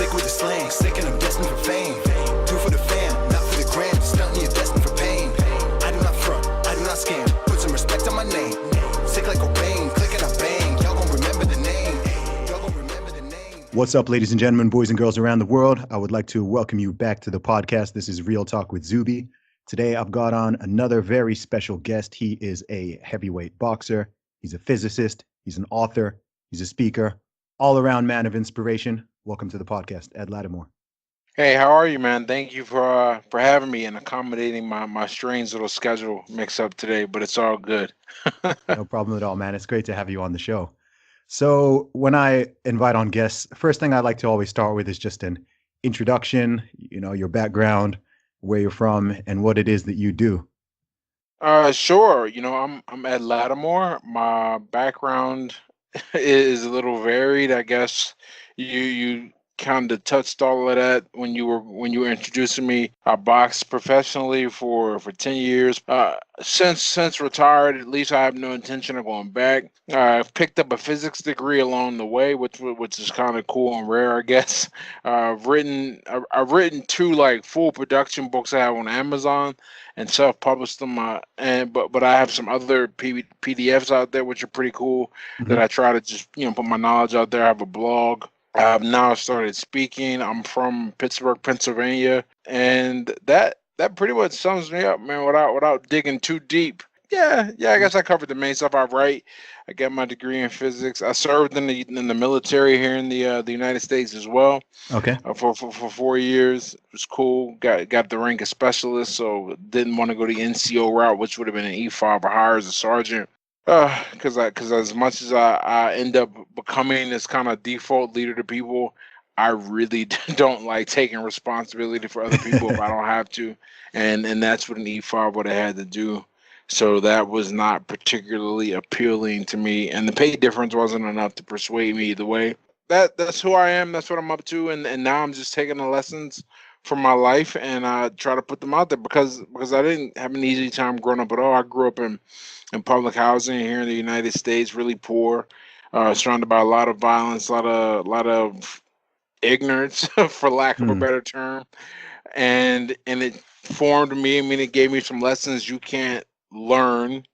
Sick with the slang, sick and I'm destined for fame. Do for the fam, not for the gram. Stunting, you're destined for pain. I do not front, I do not scam. Put some respect on my name. Sick like Cobain, click and I bang. Y'all gon' remember the name. Y'all gon' remember the name. What's up, ladies and gentlemen, boys and girls around the world? I would like to welcome you back to the podcast. This is Real Talk with Zuby. Today, I've got on another very special guest. He is a heavyweight boxer. He's a physicist. He's an author. He's a speaker. All-around man of inspiration. Welcome to the podcast, Ed Latimore. Hey, how are you, man? Thank you for having me and accommodating my strange little schedule mix up today, but it's all good. No problem at all, man. It's great to have you on the show. So when I invite on guests, first thing I like to always start with is just an introduction, your background, where you're from, and what it is that you do. Sure. I'm Ed Latimore. My background is a little varied, I guess. You kind of touched all of that when you were introducing me. I boxed professionally for 10 years. Since retired, at least I have no intention of going back. I've picked up a physics degree along the way, which is kind of cool and rare, I guess. I've written two like full production books I have on Amazon and self-published them. But I have some other PDFs out there which are pretty cool that I try to just put my knowledge out there. I have a blog. I've now started speaking. I'm from Pittsburgh, Pennsylvania, and that pretty much sums me up, man. Without digging too deep. Yeah. I guess I covered the main stuff. I write. I got my degree in physics. I served in the military here in the United States as well. Okay. For 4 years, it was cool. Got the rank of specialist, so didn't want to go the NCO route, which would have been an E5 or higher as a sergeant. Because as much as I end up becoming this kind of default leader to people, I really don't like taking responsibility for other people if I don't have to, and that's what an E5 would have had to do. So that was not particularly appealing to me, and the pay difference wasn't enough to persuade me either way. That's who I am. That's what I'm up to, and now I'm just taking the lessons from my life and try to put them out there because I didn't have an easy time growing up at all. I grew up in public housing here in the United States, really poor, surrounded by a lot of violence, a lot of ignorance, for lack of a better term, and it formed me. I mean, it gave me some lessons you can't learn,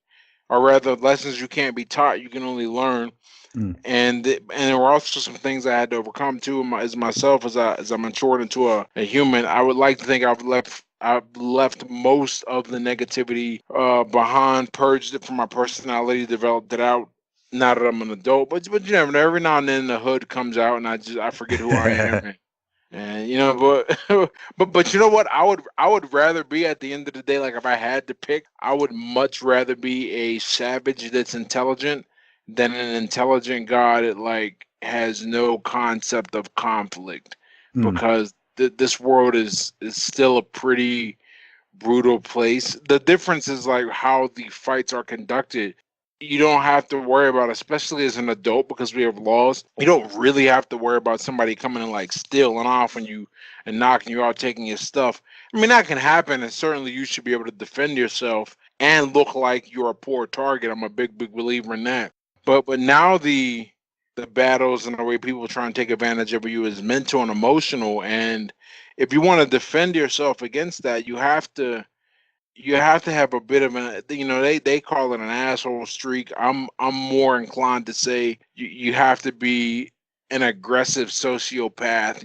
or rather, lessons you can't be taught. You can only learn. And there were also some things I had to overcome too as myself as I matured into a human. I would like to think I've left most of the negativity behind, purged it from my personality, developed it out. Now that I'm an adult, but you never know. Every now and then the hood comes out, and I forget who I am. And but you know what? I would rather be, at the end of the day, like if I had to pick, I would much rather be a savage that's intelligent than an intelligent guy that like has no concept of conflict, because this world is still a pretty brutal place. The difference is like how the fights are conducted. You don't have to worry about, especially as an adult, because we have laws. You don't really have to worry about somebody coming and like stealing off on you and knocking you out, taking your stuff. I mean, that can happen, and certainly you should be able to defend yourself and look like you're a poor target. I'm a big believer in that. But now the battles and the way people try and take advantage of you is mental and emotional. And if you want to defend yourself against that, you have to have a bit of an, they call it an asshole streak. I'm more inclined to say you have to be an aggressive sociopath.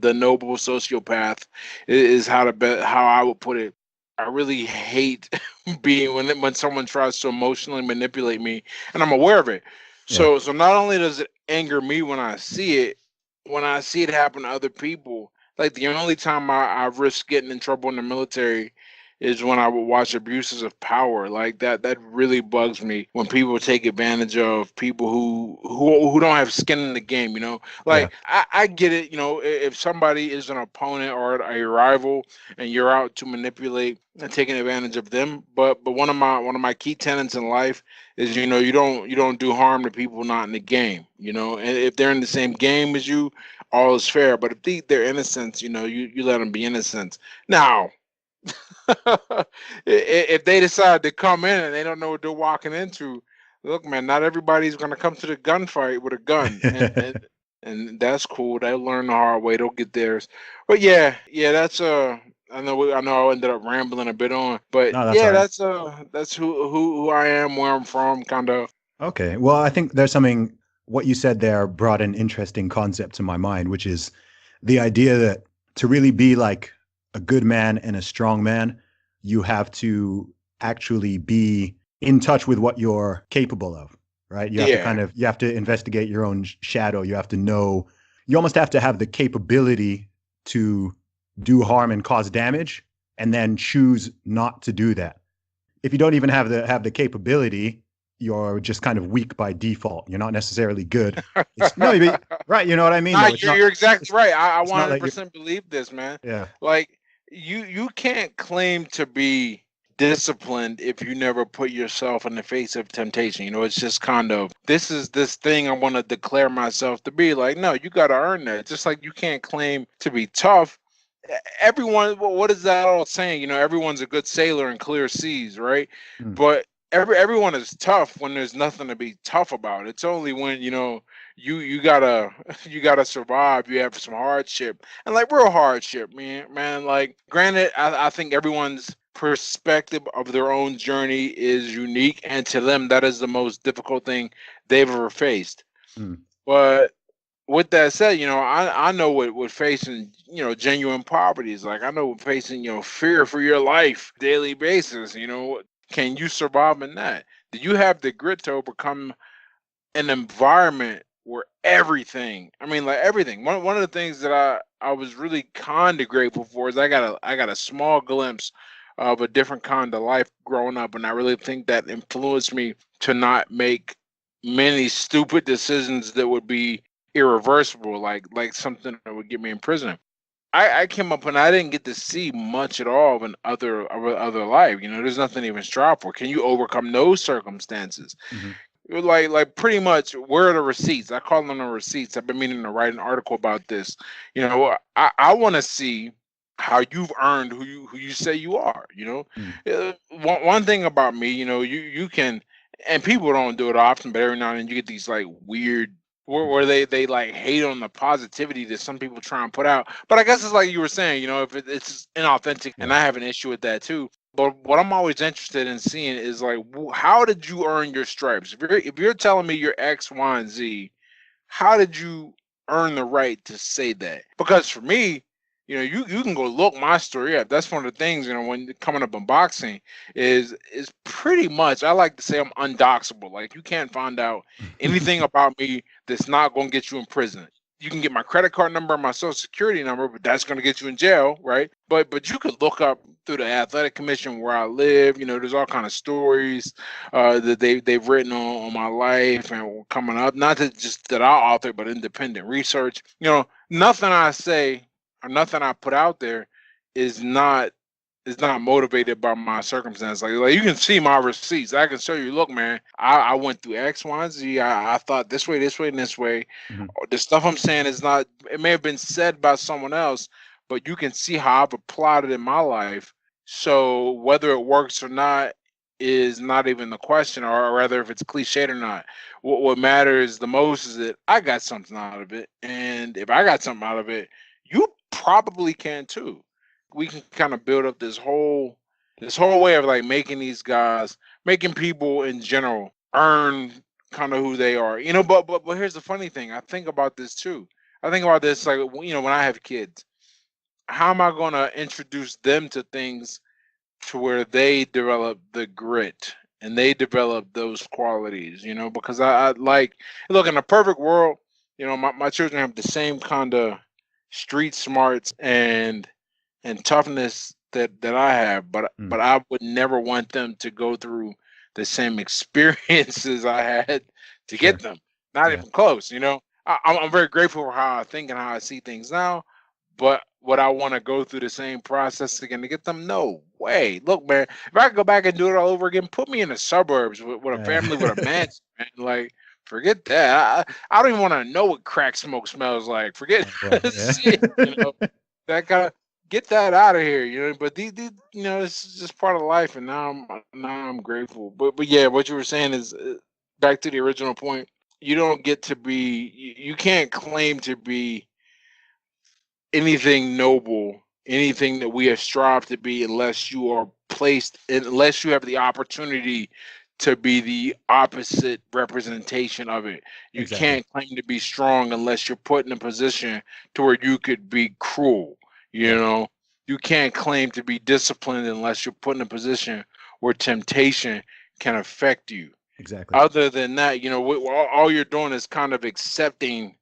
The noble sociopath is how I would put it. I really hate being when someone tries to emotionally manipulate me, and I'm aware of it. So not only does it anger me when I see it happen to other people. Like the only time I risk getting in trouble in the military is when I would watch abuses of power. Like that really bugs me when people take advantage of people who don't have skin in the game, I get it, if somebody is an opponent or a rival and you're out to manipulate and taking advantage of them, but one of my key tenets in life is you don't do harm to people not in the game, and if they're in the same game as you, all is fair. But if they're innocent, you let them be innocent. Now, if they decide to come in and they don't know what they're walking into, look, man, not everybody's going to come to the gunfight with a gun. and that's cool. They'll learn the hard way. They'll get theirs. But yeah, that's I know I ended up rambling a bit on, but No, that's all yeah, right. that's who I am, where I'm from, kind of. Okay. Well, I think there's something, what you said there brought an interesting concept to my mind, which is the idea that to really be like a good man and a strong man, you have to actually be in touch with what you're capable of, right? You have to Yeah. you have to investigate your own shadow. You have to know, you almost have to have the capability to do harm and cause damage and then choose not to do that. If you don't even have the capability, you're just kind of weak by default. You're not necessarily good. It's no, right. You know what I mean, Nah, though. you're exactly It's, right. I it's not like you're. 100% believe this, man. Yeah. Like you can't claim to be disciplined if you never put yourself in the face of temptation. It's just kind of, this is this thing I want to declare myself to be. Like, no, you got to earn that. Just like you can't claim to be tough. Everyone, what is that all saying? Everyone's a good sailor in clear seas, right? Mm, But everyone is tough when there's nothing to be tough about. It's only when you gotta you gotta survive. You have some hardship, and like real hardship, man. Like, granted, I think everyone's perspective of their own journey is unique, and to them, that is the most difficult thing they've ever faced. mm, But with that said, I know what facing, genuine poverty is like. I know what facing, fear for your life daily basis. Can you survive in that? Do you have the grit to overcome an environment where everything, I mean, like everything. One of the things that I was really kind of grateful for is I got a small glimpse of a different kind of life growing up, and I really think that influenced me to not make many stupid decisions that would be irreversible, like something that would get me in prison. I came up and I didn't get to see much at all of an other life. There's nothing to even strive for. Can you overcome those circumstances? mhm, Like pretty much, where are the receipts? I call them the receipts. I've been meaning to write an article about this. I want to see how you've earned who you say you are. mm, One thing about me, you can, and people don't do it often, but every now and then you get these like weird where they like hate on the positivity that some people try and put out. But I guess it's like you were saying, if it's inauthentic, and yeah. I have an issue with that too. But what I'm always interested in seeing is like, how did you earn your stripes? If you're telling me you're X, Y, and Z, how did you earn the right to say that? Because for me, you can go look my story up. That's one of the things, when coming up in boxing is pretty much, I like to say, I'm undoxable. Like, you can't find out anything about me that's not going to get you in prison. You can get my credit card number and my social security number, but that's going to get you in jail, right? But you could look up through the athletic commission where I live. There's all kind of stories that they've written on my life and coming up. Not that just that I author, but independent research. Nothing I say or nothing I put out there is not motivated by my circumstance. Like you can see my receipts. I can show you. Look, man, I went through X, Y, and Z. I thought this way, and this way. Mhm, The stuff I'm saying is not. It may have been said by someone else, but you can see how I've applied it in my life. So whether it works or not is not even the question, or rather, if it's cliched or not. What matters the most is that I got something out of it, and if I got something out of it, you probably can too. We can kind of build up this whole way of like making these guys, making people in general earn kind of who they are. But here's the funny thing. I think about this too. I think about this like, when I have kids, how am I going to introduce them to things to where they develop the grit and they develop those qualities, because I like, look, in a perfect world, my children have the same kind of street smarts and toughness that I have, but mm, I would never want them to go through the same experiences I had to get sure. them. Not Yeah. even close. I'm very grateful for how I think and how I see things now, but would I want to go through the same process again to get them? No way. Look, man, if I could go back and do it all over again, put me in the suburbs with a family with a mansion, man. Like, forget that. I don't even want to know what crack smoke smells like. Forget Oh boy. Yeah. shit. That kind of, get that out of here. But these, this is just part of life, and now I'm grateful. But yeah, what you were saying is, back to the original point. you don't get to be, you can't claim to be anything noble, anything that we have strived to be, unless you are placed, unless you have the opportunity to be the opposite representation of it. You Exactly. can't claim to be strong unless you're put in a position to where you could be cruel. You Yeah, know, you can't claim to be disciplined unless you're put in a position where temptation can affect you. exactly. Other than that, all you're doing is kind of accepting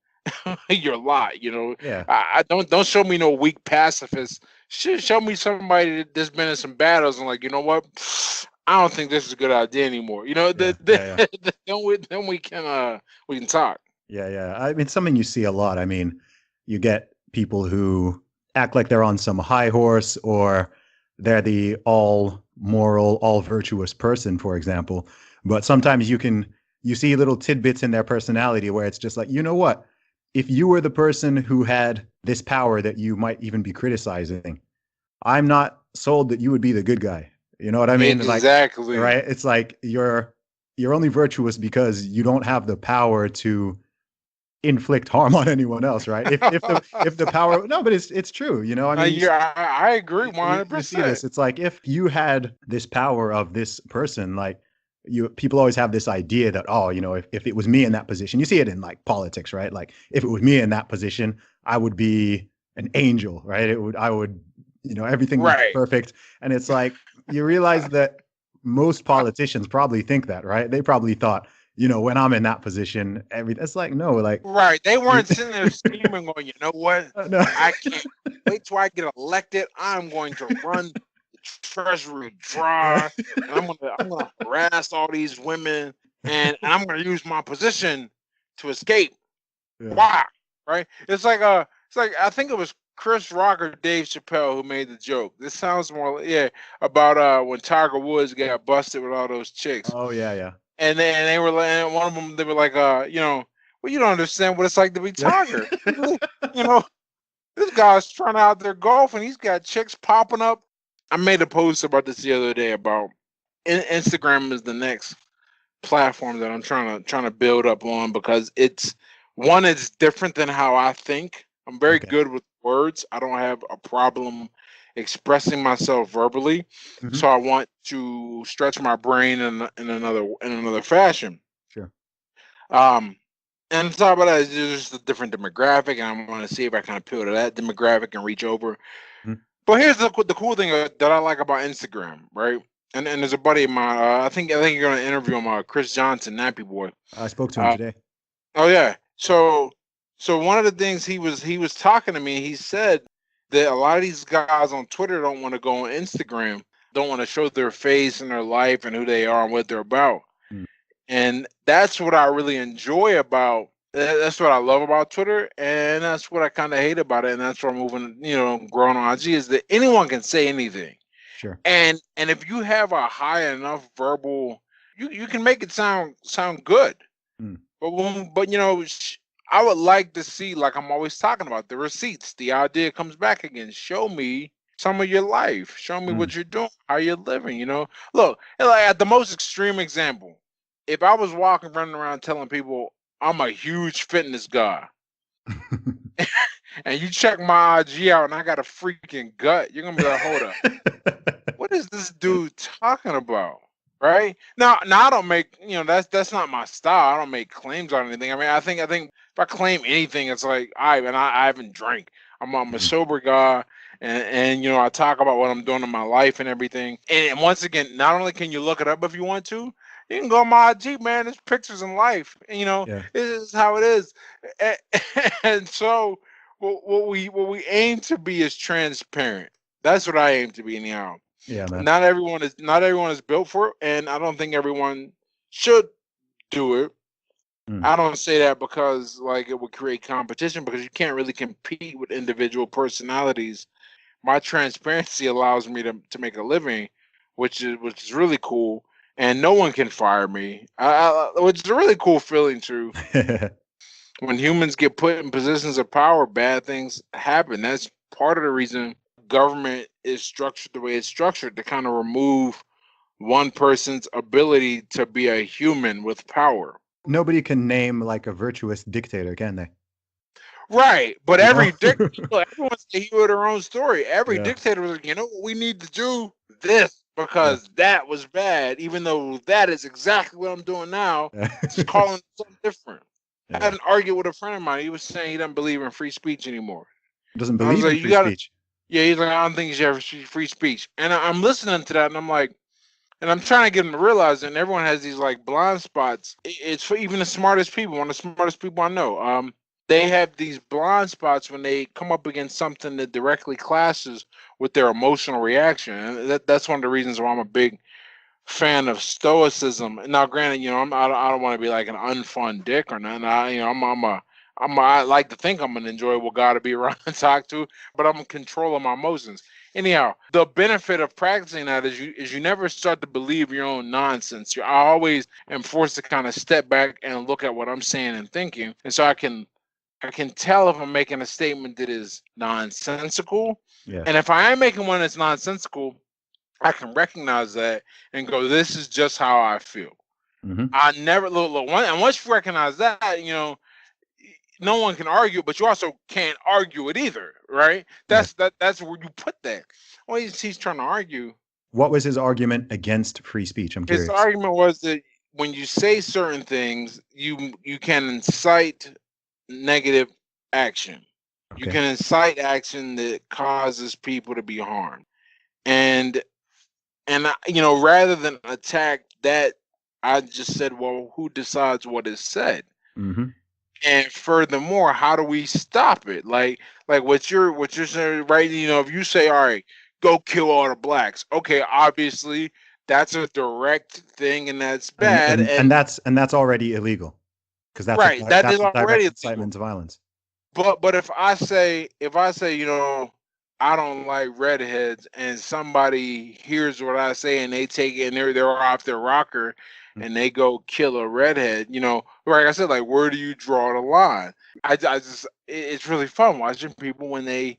your lot. Yeah. I don't show me no weak pacifist. Show me somebody that's been in some battles and like, you know what? I don't think this is a good idea anymore. Yeah. Yeah. Yeah. Then we can talk. Yeah. Yeah. I mean, something you see a lot. I mean, you get people who act like they're on some high horse, or they're the all moral, all virtuous person, for example. But sometimes you see little tidbits in their personality where it's just like, you know what? If you were the person who had this power that you might even be criticizing, I'm not sold that you would be the good guy. You know what I mean? Like, Exactly. right? It's like you're only virtuous because you don't have the power to inflict harm on anyone else, right? If the power, no, but it's true. You know, I mean, Yeah, I agree one hundred you see this. percent. It's like if you had this power of this person, like people always have this idea that, oh, if it was me in that position, you see it in like politics, right? Like if it was me in that position, I would be an angel, right? I would, everything would be Right. perfect. And it's like you realize that most politicians probably think that, right? They probably thought, when I'm in that position, it's like, no, like Right. They you, weren't sitting there scheming going, you know what? no. I can't wait till I get elected. I'm going to run the treasury Yeah. dry, and I'm gonna harass all these women, and I'm gonna use my position to escape. Yeah. Why? Right? It's like I think it was Chris Rock or Dave Chappelle who made the joke. This sounds more, yeah, about when Tiger Woods got busted with all those chicks. Oh yeah, yeah. And they were like, and one of them, they were like, well, you don't understand what it's like to be Tiger. You know, this guy's trying out there golfing. He's got chicks popping up. I made a post about this the other day about Instagram is the next platform that I'm trying to build up on, because it's different than how I think. I'm very Okay. good with words. I don't have a problem expressing myself verbally. Hmm. So I want to stretch my brain in another fashion. Sure. Um, and on top of that, it's just a different demographic, and I want to see if I kind of appeal to that demographic and reach over. Mhm. But here's the cool thing that I like about Instagram, right? And there's a buddy of mine. I think you're gonna interview him, Chris Johnson, Nappy Boy. I spoke to him Uh, today. oh yeah. So one of the things he was talking to me, he said that a lot of these guys on Twitter don't want to go on Instagram, don't want to show their face and their life and who they are and what they're about. Mm. And that's what I really enjoy about. That's what I love about Twitter, and that's what I kind of hate about it. And that's where I'm moving, growing on IG, is that anyone can say anything. Sure. And if you have a high enough verbal, you can make it sound good. Mm. But I would like to see, like I'm always talking about, the receipts. The idea comes back again. Show me some of your life. Show me Mm. what you're doing, how you're living. Look, like at the most extreme example, if I was running around telling people I'm a huge fitness guy, and you check my IG out and I got a freaking gut, you're gonna be like, hold up, what is this dude talking about? Right? Now I don't make, that's not my style. I don't make claims on anything. I mean, I think if I claim anything, it's like, I haven't drank. I'm a Mhm. sober guy, and I talk about what I'm doing in my life and everything. And once again, not only can you look it up if you want to, you can go on my IG, man. There's pictures in life. And, Yeah. this is how it is. And so what we aim to be is transparent. That's what I aim to be anyhow. Yeah, man. Not everyone is built for it, and I don't think everyone should do it. Mm. I don't say that because like it would create competition, because you can't really compete with individual personalities. My transparency allows me to make a living, which is really cool, and no one can fire me. Which is a really cool feeling too. When humans get put in positions of power, bad things happen. That's part of the reason government is structured the way it's structured, to kind of remove one person's ability to be a human with power. Nobody can name like a virtuous dictator, can they? Right, but You know? every dictator, everyone's the hero of their own story. Every Yeah. dictator was like, you know what we need to do? This, Yeah. because that was bad, even though that is exactly what I'm doing now, Yeah. just calling it something different. I Yeah. had an argument with a friend of mine. He was saying he doesn't believe in free speech anymore. Doesn't I was believe in like, you free gotta, speech. yeah, he's like, I don't think you should have free speech. And I'm listening to that, and I'm like, and I'm trying to get him to realize, and everyone has these like blind spots. It's for even the smartest people, one of the smartest people I know. They have these blind spots when they come up against something that directly clashes with their emotional reaction. And that's one of the reasons why I'm a big fan of stoicism. Now, granted, I don't want to be like an unfun dick or nothing. I like to think I'm an enjoyable guy to be around and talk to, but I'm in control of my emotions. Anyhow, the benefit of practicing that is you never start to believe your own nonsense. I always am forced to kind of step back and look at what I'm saying and thinking, and so I can tell if I'm making a statement that is nonsensical, Yeah. and if I am making one that's nonsensical, I can recognize that and go, this is just how I feel. Hmm. I never and once you recognize that, no one can argue, but you also can't argue it either, right? Yeah. That's where you put that. Well, he's trying to argue. What was his argument against free speech? I'm His curious. argument was that when you say certain things, you can incite negative action. You Okay. can incite action that causes people to be harmed. And rather than attack that, I just said, well, who decides what is said? Hmm. And furthermore, how do we stop it? Like what you're saying, right? If you say, all right, go kill all the blacks, okay, obviously that's a direct thing and that's And bad. and And and that's already illegal because right, that is that's a direct already illegal. incitement to violence. But if I say, I don't like redheads, and somebody hears what I say and they take it and they're off their rocker and they go kill a redhead, like I said, like where do you draw the line? It's really fun watching people when they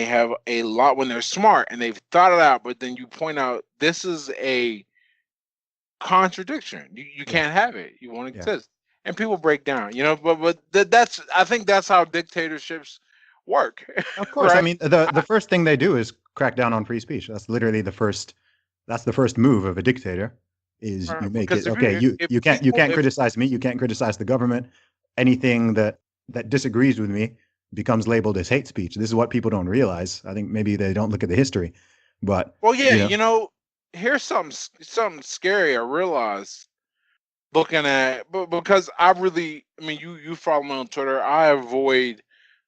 have a lot, when they're smart and they've thought it out, but then you point out this is a contradiction. You Yeah. can't have it. You won't Yeah. exist. And people break down, but I think that's how dictatorships work, Of course. I right? mean, the first thing they do is crack down on free speech. That's literally the first. That's the first move of a dictator. Is you make Because it okay. if You people can't if criticize me. You can't criticize the government. Anything that disagrees with me becomes labeled as hate speech. This is what people don't realize. I think maybe they don't look at the history, but well, yeah, you know. here's something scary. I realized looking at, but because I mean, you follow me on Twitter. I avoid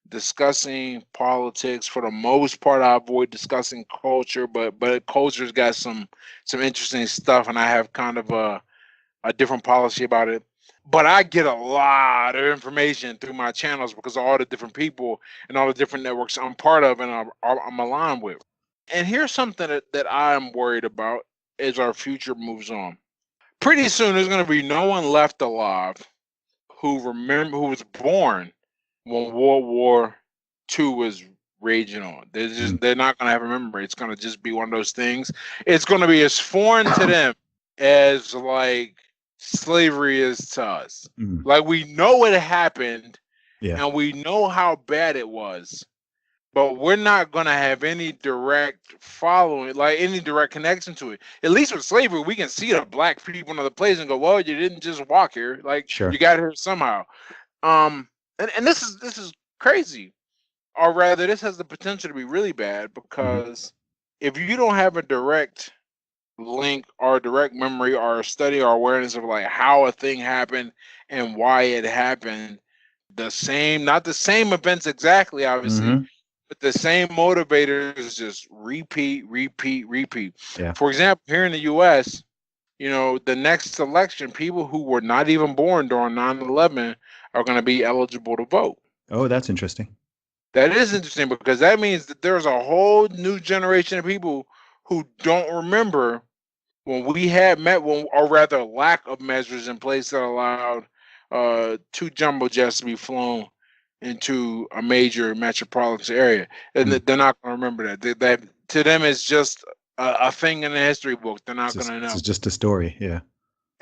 discussing politics for the most part. I avoid discussing culture, but culture's got some interesting stuff, and I have kind of a different policy about it. But I get a lot of information through my channels because of all the different people and all the different networks I'm part of and I'm aligned with. And here's something that I'm worried about as our future moves on. Pretty soon, there's going to be no one left alive who was born when World War II was raging on. Mm. They're not going to have a memory. It's going to just be one of those things. It's going to be as foreign to them as like slavery is to us. Mm. Like we know it happened Yeah. and we know how bad it was, but we're not going to have any direct following, like any direct connection to it. At least with slavery, we can see the black people in other places and go, well, you didn't just walk here. Like you Sure. got here somehow. And this is crazy. Or rather, this has the potential to be really bad Hmm. because if you don't have a direct link or direct memory or study or awareness of like how a thing happened and why it happened, not the same events exactly, obviously, Hmm. but the same motivators just repeat, repeat, repeat. Yeah. For example, here in the US, the next election, people who were not even born during 9/11 are going to be eligible to vote. Oh, that's interesting. That is interesting because that means that there's a whole new generation of people who don't remember when we had or rather lack of measures in place that allowed two jumbo jets to be flown into a major metropolitan area, and Mm. they're not going to remember that. That to them is just a thing in the history book. They're not going to This is know. just a story. Yeah.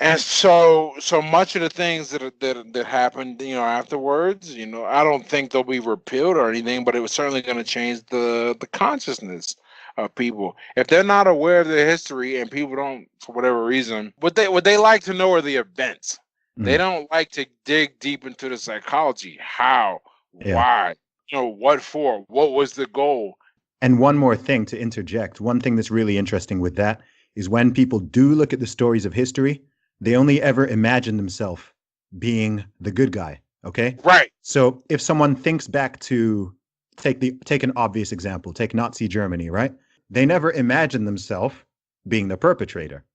And so much of the things that happened, afterwards, I don't think they'll be repealed or anything, but it was certainly going to change the consciousness of people. If they're not aware of their history and people don't, for whatever reason, what they like to know are the events. They Mm, don't like to dig deep into the psychology. How, yeah. why, what for, what was the goal? And one more thing to interject. One thing that's really interesting with that is when people do look at the stories of history, they only ever imagine themselves being the good guy. Okay. Right. So if someone thinks back to take an obvious example, take Nazi Germany, right? They never imagine themselves being the perpetrator.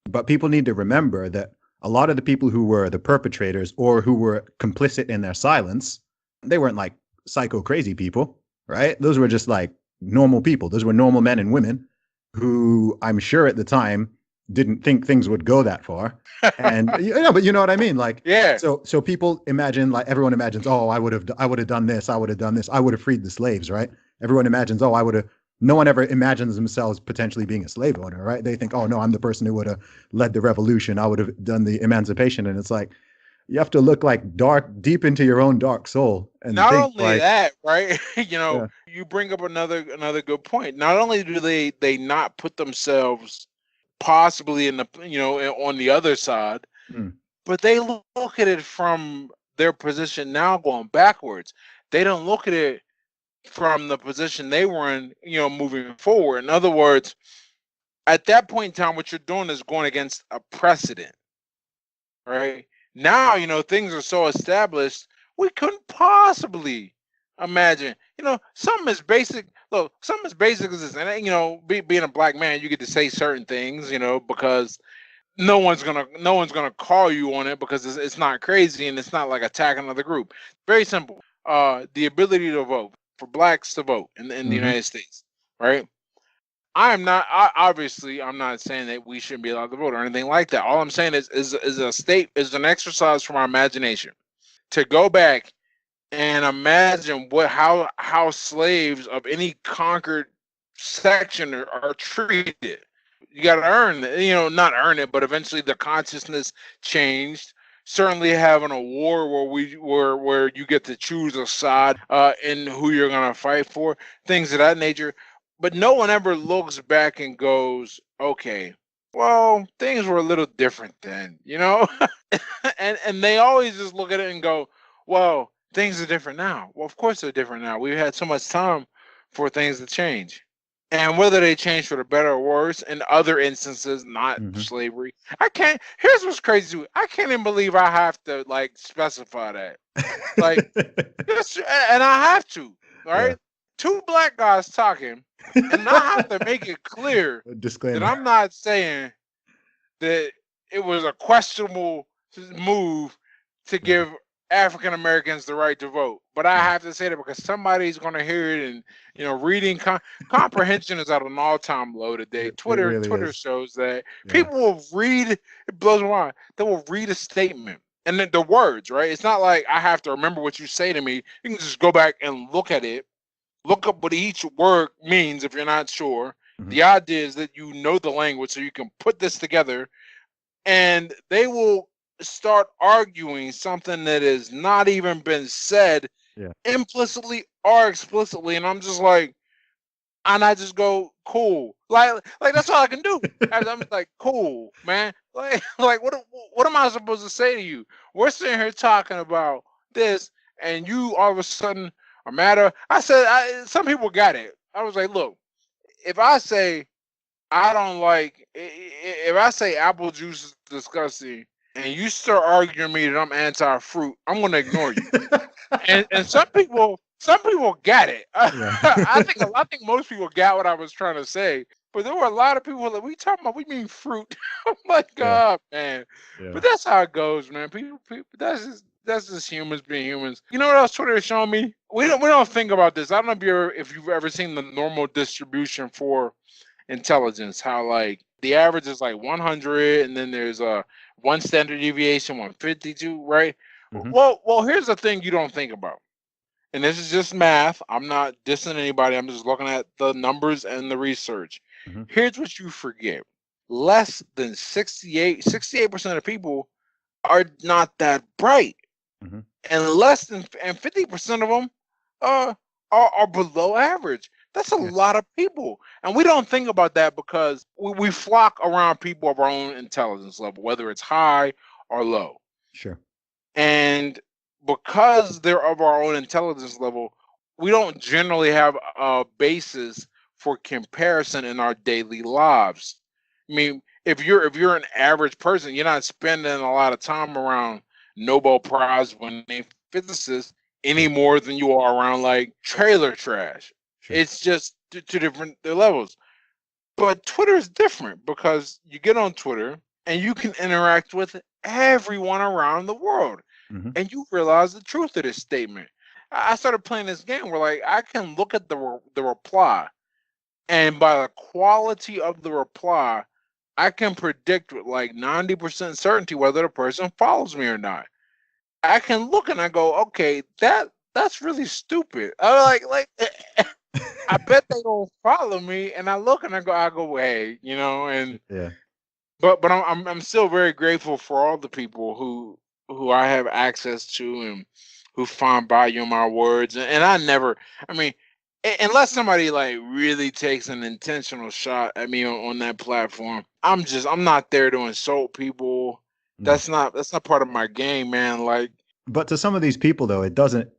But people need to remember that a lot of the people who were the perpetrators or who were complicit in their silence, they weren't like psycho crazy people, right? Those were just like normal people. Those were normal men and women who I'm sure at the time didn't think things would go that far. And but you know what I mean? Like, Yeah. so people imagine, like everyone imagines, oh, I would have done this, I would have done this, I would have freed the slaves, right? Everyone imagines, oh, I would have. No one ever imagines themselves potentially being a slave owner, right? They think, oh no, I'm the person who would have led the revolution. I would have done the emancipation. And it's like, you have to look like deep into your own dark soul and Not think only like, that, right? yeah, You bring up another good point. Not only do they not put themselves possibly in the on the other side, mm, but they look at it from their position now going backwards. They don't look at it from the position they were in, moving forward. In other words, at that point in time, what you're doing is going against a precedent, right? Now, things are so established, we couldn't possibly imagine, something as basic. Look, something as basic as this, and being a black man, you get to say certain things, because no one's gonna call you on it because it's not crazy and it's not like attacking another group. Very simple. The ability to vote for blacks to vote in the mm-hmm, United States, right? Obviously I'm not saying that we shouldn't be allowed to vote or anything like that. All I'm saying is an exercise from our imagination to go back and imagine how slaves of any conquered section are treated. You got to earn it, not earn it, but eventually the consciousness changed. Certainly having a war where you get to choose a side in who you're gonna fight for, things of that nature. But no one ever looks back and goes, okay, well, things were a little different then, and they always just look at it and go, well, things are different now. Well, of course they're different now. We've had so much time for things to change. And whether they change for the better or worse, in other instances, not mm-hmm. slavery. I can't. Here's what's crazy. I can't even believe I have to like specify that. Like, and I have to. All Yeah. right, two black guys talking, and I have to make it clear that Disclaimer. I'm not saying that it was a questionable move to Yeah, give African Americans the right to vote. But I yeah. have to say that because somebody's going to hear it, and reading comprehension is at an all-time low today. It really Twitter is. shows that Yeah. people will read. It blows my mind. They will read a statement and then the words. Right? It's not like I have to remember what you say to me. You can just go back and look at it. Look up what each word means if you're not sure. Mm-hmm. The idea is that you know the language, so you can put this together, and they will start arguing something that has not even been said Yeah. implicitly or explicitly, and I'm just like, and I just go, cool, like that's all I can do. I'm like, cool, man, like what am I supposed to say to you? We're sitting here talking about this, and you all of a sudden are matter. Some people got it. I was like, look, if I say I don't like if I say apple juice is disgusting and you start arguing me that I'm anti-fruit, I'm gonna ignore you. And some people got it. Yeah. I think most people got what I was trying to say. But there were a lot of people that we talking about. We mean fruit. Oh my Yeah. God, man. Yeah. But that's how it goes, man. People that's just humans being humans. You know what else Twitter is showing me? We don't think about this. I don't know if you've ever seen the normal distribution for intelligence, how like the average is like 100 and then there's one standard deviation 152, right? Mm-hmm. Well, here's the thing you don't think about, and this is just math. I'm not dissing anybody. I'm just looking at the numbers and the research. Mm-hmm. Here's what you forget. less than 68% of people are not that bright, Mm-hmm. and less than 50% of them are below average. That's a Yeah, lot of people, and we don't think about that because we flock around people of our own intelligence level, whether it's high or low. sure. And because they're of our own intelligence level, we don't generally have a basis for comparison in our daily lives. I mean, if you're an average person, you're not spending a lot of time around Nobel Prize winning physicists any Sure, more than you are around like trailer trash. sure. It's just two different levels. But Twitter is different because you get on Twitter and you can interact with everyone around the world, Mm-hmm. and you realize the truth of this statement. I started playing this game where like I can look at the reply, and by the quality of the reply, I can predict with like 90% certainty whether the person follows me or not. I can look and I go, okay, that's really stupid. I like I bet they don't follow me, and I look and I go, hey, and Yeah. but I'm still very grateful for all the people who I have access to and who find value in my words. And I never, I mean, unless somebody like really takes an intentional shot at me on that platform, I'm not there to insult people. No. That's not part of my game, man. Like, But to some of these people though, it doesn't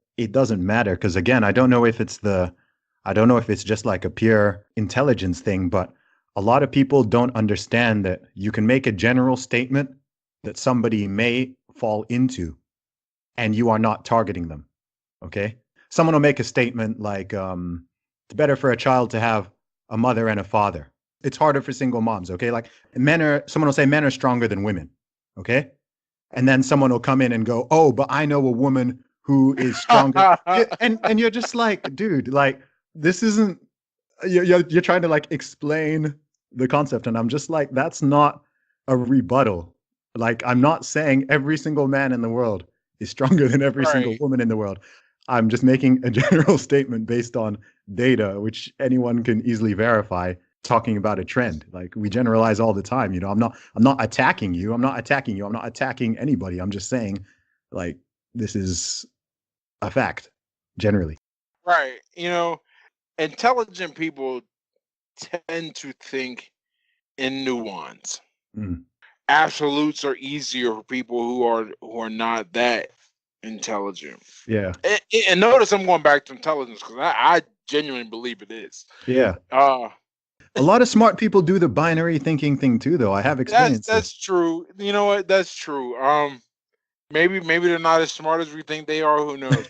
matter because again, I don't know if it's just like a pure intelligence thing, but a lot of people don't understand that you can make a general statement that somebody may fall into and you are not targeting them. Okay? Someone will make a statement like it's better for a child to have a mother and a father. It's harder for single moms, okay? Like someone will say men are stronger than women. Okay? And then someone will come in and go, "Oh, but I know a woman who is stronger." And you're just like, dude, like this isn't you're trying to like explain the concept, and I'm just like, that's not a rebuttal. Like I'm not saying every single man in the world is stronger than every single right. woman in the world. I'm just making a general statement based on data, which anyone can easily verify, talking about a trend. Like we generalize all the time. I'm not attacking you. I'm not attacking you. I'm not attacking anybody. I'm just saying, like, this is a fact, generally. Right. Intelligent people tend to think in nuance. Mm, Absolutes are easier for people who are not that intelligent. yeah. And notice I'm going back to intelligence because I genuinely believe it is. Yeah. Uh, A lot of smart people do the binary thinking thing too, though. I have that's experienced this. that's true. You know what? That's true. Maybe they're not as smart as we think they are. Who knows?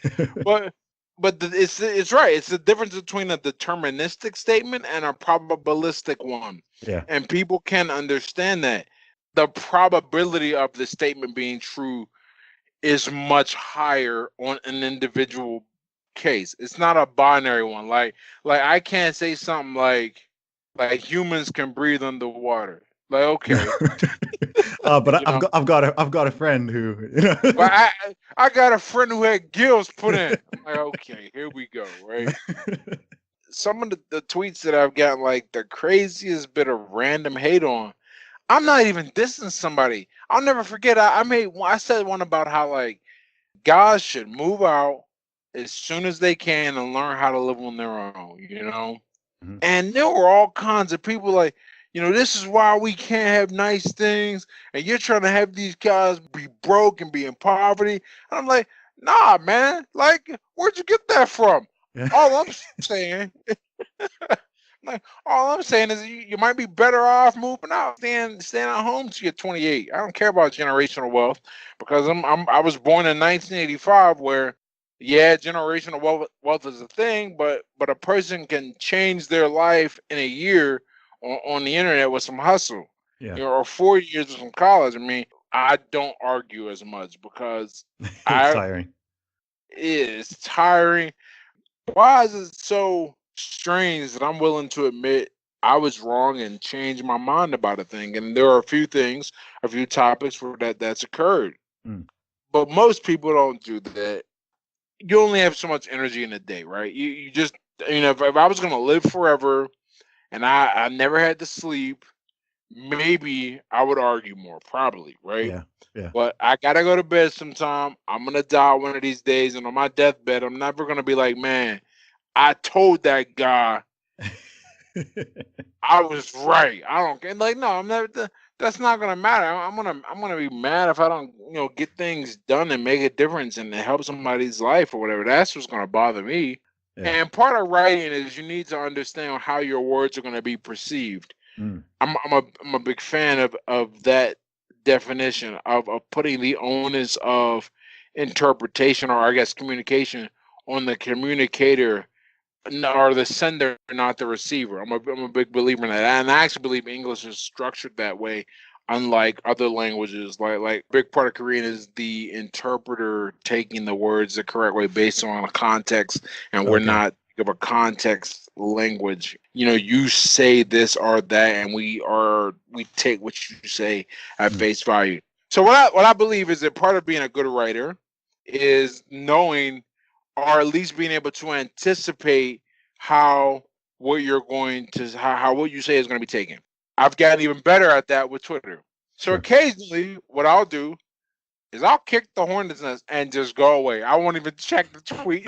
But it's right. It's the difference between a deterministic statement and a probabilistic one, Yeah. and people can understand that the probability of the statement being true is much higher on an individual case. It's not a binary one. Like I can't say something like humans can breathe underwater. Like, okay, But you know. I've got a friend who, But I got a friend who had gills put in. I'm like, okay, here we go, right? Some of the tweets that I've gotten like the craziest bit of random hate on. I'm not even dissing somebody. I'll never forget. I said one about how like guys should move out as soon as they can and learn how to live on their own. Mhm. And there were all kinds of people like, this is why we can't have nice things. And you're trying to have these guys be broke and be in poverty. And I'm like, nah, man. Like, where'd you get that from? Yeah. All I'm saying, like, all I'm saying is you might be better off moving out, staying at home till you're 28. I don't care about generational wealth because I was born in 1985 where yeah, generational wealth is a thing, but a person can change their life in a year on the internet with some hustle, Yeah. or 4 years of some college. I mean, I don't argue as much because It's I tiring. it's tiring. Why is it so strange that I'm willing to admit I was wrong and change my mind about a thing? And there are a few topics where that's occurred. Mm. But most people don't do that. You only have so much energy in a day, right? You just if I was gonna live forever and I never had to sleep maybe I would argue more, probably, right? Yeah. Yeah. But I gotta go to bed sometime. I'm gonna die one of these days, and on my deathbed, I'm never gonna be like, man, I told that guy I was right. I don't care. Like, no, I'm never. That's not gonna matter. I'm gonna be mad if I don't, get things done and make a difference and help somebody's life or whatever. That's what's gonna bother me. Yeah. And part of writing is you need to understand how your words are gonna be perceived. Mm. I'm a big fan of that definition of putting the onus of interpretation, or I guess communication, on the communicator or the sender, not the receiver. I'm a big believer in that, and I actually believe English is structured that way, unlike other languages. Like big part of Korean is the interpreter taking the words the correct way based on a context, and we're Okay. not of a context language. You say this or that, and we take what you say at Mm. face value. So what I believe is that part of being a good writer is knowing, or at least being able to anticipate how what you're going to how what you say is going to be taken. I've gotten even better at that with Twitter. So Sure. occasionally, what I'll do is I'll kick the hornet's nest and just go away. I won't even check the tweet.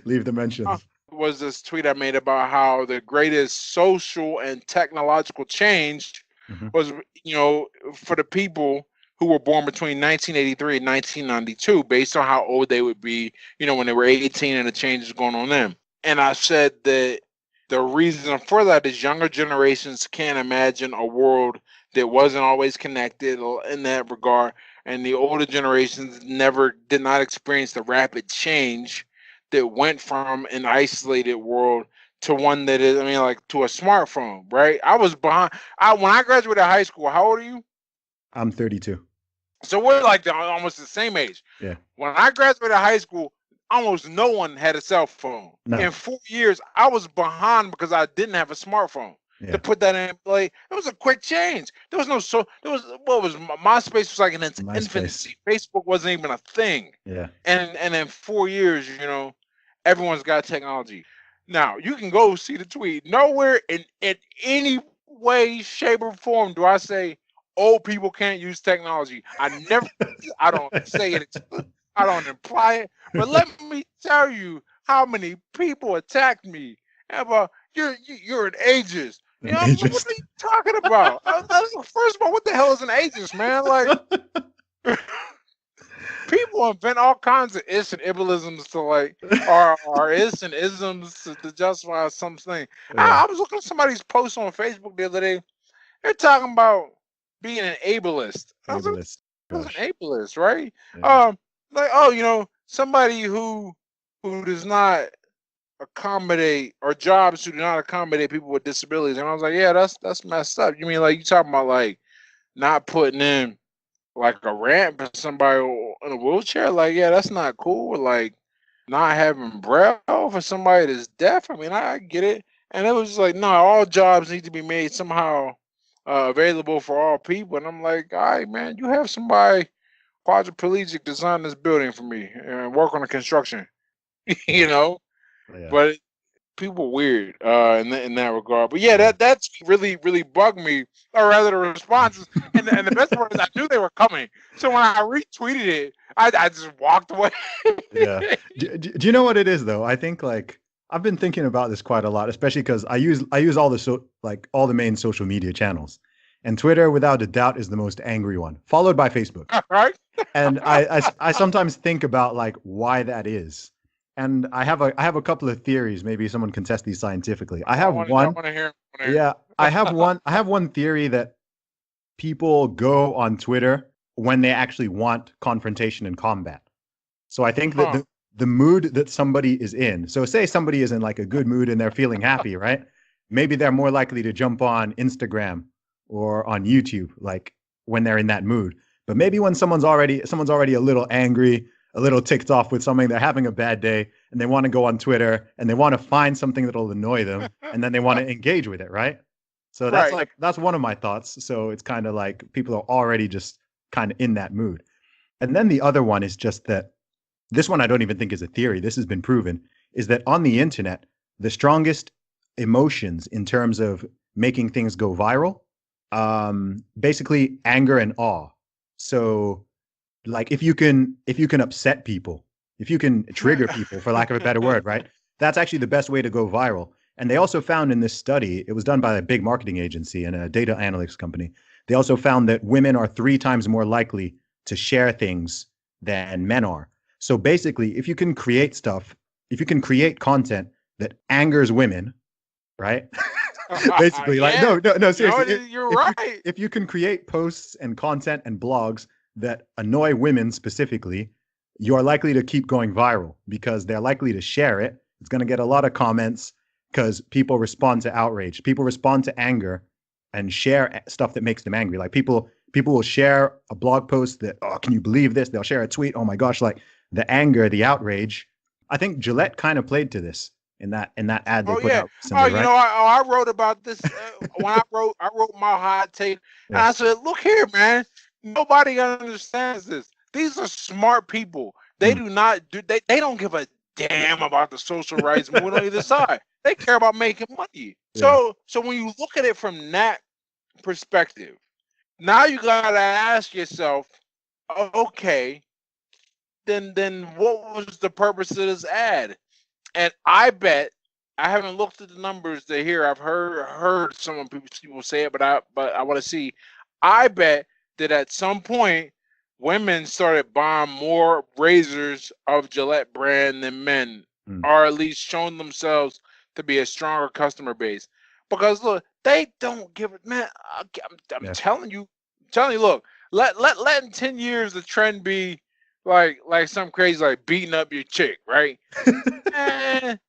Leave the mentions. Was this tweet I made about how the greatest social and technological change Hmm. was, for the people who were born between 1983 and 1992, based on how old they would be, when they were 18 and the changes going on them. And I said that the reason for that is younger generations can't imagine a world that wasn't always connected in that regard, and the older generations did not experience the rapid change that went from an isolated world to one that is, like to a smartphone, right? I was behind. When I graduated high school, how old are you? I'm 32. So we're like almost the same age. Yeah. When I graduated high school, almost no one had a cell phone. No. In 4 years, I was behind because I didn't have a smartphone. Yeah. To put that in play, it was a quick change. There was MySpace was like in its MySpace. infancy. Facebook wasn't even a thing. Yeah. And in 4 years, everyone's got technology. Now you can go see the tweet. Nowhere in any way, shape, or form do I say old people can't use technology. I don't say it. I don't imply it. But let me tell you how many people attacked me about you're an ageist. An What ageist. are you talking about? First of all, what the hell is an ageist, man? Like, people invent all kinds of ish and iblisms to or ish and isms to justify something. Yeah. I was looking at somebody's post on Facebook the other day. They're talking about being an ableist. I was like, Ableist. what's Gosh. an ableist, right? Yeah. Somebody who does not accommodate, or jobs who do not accommodate people with disabilities. And I was like, yeah, that's messed up. You mean like you talking about like not putting in like a ramp for somebody in a wheelchair? Like, yeah, that's not cool. Like not having braille for somebody that's deaf. I get it. And it was just like, no, all jobs need to be made somehow available for all people. And I'm like, all right, man, you have somebody quadriplegic design this building for me and work on the construction, you know. Yeah. But people weird in that regard. But yeah, that's really really bugged me, or rather the responses. And the best part is I knew they were coming, so when I retweeted it, I just walked away. Yeah. Do you know what it is though? I think like I've been thinking about this quite a lot, especially because I use all all the main social media channels, and Twitter without a doubt is the most angry one, followed by Facebook. Right? And I sometimes think about like why that is. And I have a couple of theories. Maybe someone can test these scientifically. I have one. I want to hear. Yeah, I have one theory that people go on Twitter when they actually want confrontation and combat. So I think that the mood that somebody is in. So say somebody is in like a good mood and they're feeling happy, right? Maybe they're more likely to jump on Instagram or on YouTube, like when they're in that mood. But maybe when someone's already a little angry, a little ticked off with something, they're having a bad day, and they want to go on Twitter and they want to find something that'll annoy them, and then they want to engage with it, right? So that's one of my thoughts. So it's kind of like people are already just kind of in that mood. And then the other one is just that this one I don't even think is a theory. This has been proven, is that on the internet, the strongest emotions in terms of making things go viral. Basically anger and awe. So like if you can upset people, if you can trigger people, for lack of a better word, right? That's actually the best way to go viral. And they also found in this study, it was done by a big marketing agency and a data analytics company. They also found that women are 3 times more likely to share things than men are. So basically, if you can create stuff, if you can create content that angers women, right? Basically, like Yeah, no, seriously. you're right. If you can create posts and content and blogs that annoy women specifically, you're likely to keep going viral because they're likely to share it. It's going to get a lot of comments because people respond to outrage. People respond to anger and share stuff that makes them angry. Like people will share a blog post that, oh, can you believe this? They'll share a tweet. Oh my gosh, like the anger, the outrage. I think Gillette kind of played to this in that ad they Oh put yeah. out recently, right? I wrote about this when I wrote my hot take. And Yeah. I said, look here, man. Nobody understands this. These are smart people. They do not do they don't give a damn about the social rights movement on either side. They care about making money. Yeah. So when you look at it from that perspective, now you gotta ask yourself, okay, then what was the purpose of this ad? And I bet I haven't looked at the numbers to hear. I've heard some people say it, but I want to see. I bet that at some point women started buying more razors of Gillette brand than men, or at least showing themselves to be a stronger customer base. Because look, they don't give it, man. I'm telling you, look, let in 10 years the trend be like some crazy like beating up your chick, right? Man,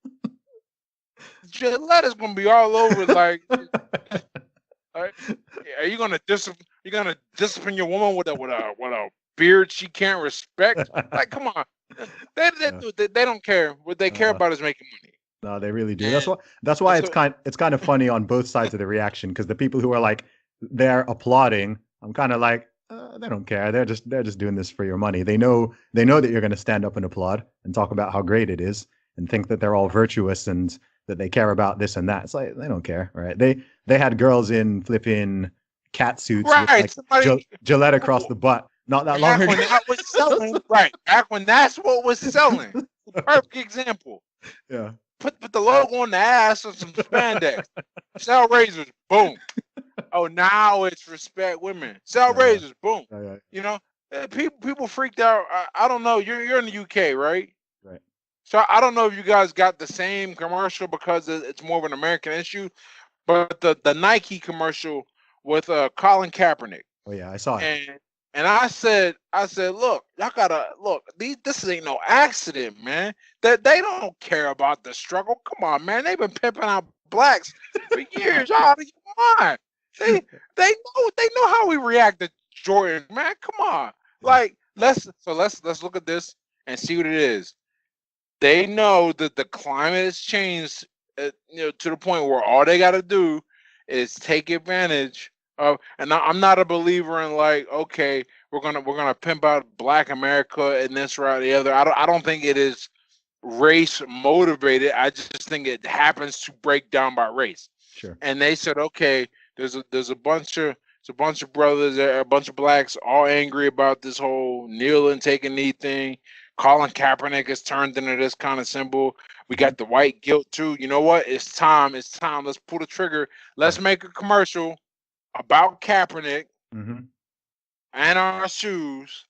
Gillette is gonna be all over. Like, are you gonna discipline your woman with a beard she can't respect? Like, come on, they don't care. What they care about is making money. No, they really do. And That's why so, it's kind of funny on both sides of the reaction, because the people who are like they're applauding, I'm kind of like they don't care. They're just doing this for your money. They know that you're going to stand up and applaud and talk about how great it is and think that they're all virtuous and that they care about this and that. It's like they don't care, right? They had girls in flipping cat suits with right, like Gillette across the butt not that long back ago. when that was selling, right? Back when that's what was selling. Perfect example. Yeah. Put the logo on the ass of some spandex. Sell razors, boom. Oh, now it's respect women. Sell Yeah. razors, boom. Yeah. You know, people freaked out. I don't know. You're in the UK, right? Right. So I don't know if you guys got the same commercial because it's more of an American issue, but the Nike commercial with Colin Kaepernick. Oh yeah, I saw it. And I said, look, y'all gotta look. This ain't no accident, man. That they don't care about the struggle. Come on, man. They've been pimping out blacks for years. Y'all out of your mind. They know how we react to Jordan, man. Come on. Like let's look at this and see what it is. They know that the climate has changed, to the point where all they got to do is take advantage of. And I'm not a believer in like, okay, we're gonna pimp out Black America and this right or the other. I don't think it is race motivated. I just think it happens to break down by race. Sure. And they said, okay, there's a bunch of brothers, a bunch of blacks, all angry about this whole kneeling, taking knee thing. Colin Kaepernick has turned into this kind of symbol. We got the white guilt too. You know what? It's time. Let's pull the trigger. Let's make a commercial about Kaepernick and our shoes,